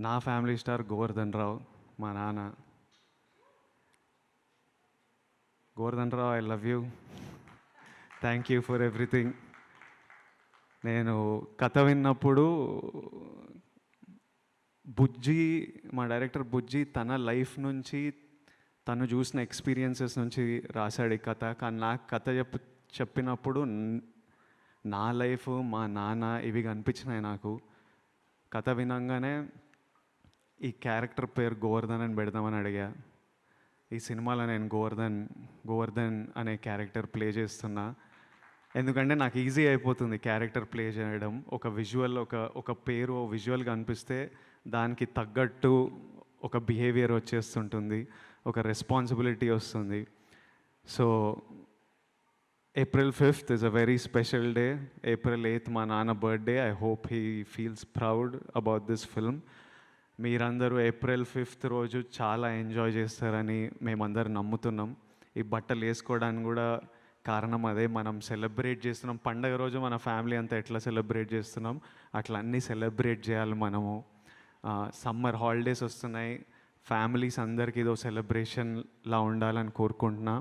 నా family star Govardhan Rao, మా నాన్న. Govardhan Rao, I love you. Thank you for everything. నేను కథ విన్నప్పుడు బుజ్జి, మా డైరెక్టర్ బుజ్జి తన లైఫ్ నుంచి, తను చూసిన ఎక్స్పీరియన్సెస్ నుంచి రాశాడు ఈ కథ. కానీ నాకు కథ చెప్పినప్పుడు నా లైఫ్, మా నాన్న ఇవి కనిపించినాయి నాకు. కథ వినంగానే ఈ క్యారెక్టర్ పేరు గోవర్ధన్ అని పెడదామని అడిగా. ఈ సినిమాలో నేను గోవర్ధన్ అనే క్యారెక్టర్ ప్లే చేస్తున్నా. ఎందుకంటే నాకు ఈజీ అయిపోతుంది క్యారెక్టర్ ప్లే చేయడం. ఒక విజువల్, ఒక పేరు విజువల్గా అనిపిస్తే దానికి తగ్గట్టు ఒక బిహేవియర్ వచ్చేస్తుంటుంది, ఒక రెస్పాన్సిబిలిటీ వస్తుంది. So April 5th is a very special day. April 8th మా నాన్న birthday. I hope he feels proud about this film. మీరందరూ April 5th రోజు చాలా ఎంజాయ్ చేస్తారని మేమందరం నమ్ముతున్నాం. ఈ బట్టలు వేసుకోవడానికి కూడా కారణం అదే. మనం సెలబ్రేట్ చేస్తున్నాం పండగ రోజు, మన ఫ్యామిలీ అంతా ఎట్లా సెలబ్రేట్ చేస్తున్నాం అట్లా అన్నీ సెలబ్రేట్ చేయాలి మనము. సమ్మర్ హాలిడేస్ వస్తున్నాయి, ఫ్యామిలీస్ అందరికీ ఇదో సెలబ్రేషన్లా ఉండాలని కోరుకుంటున్నా.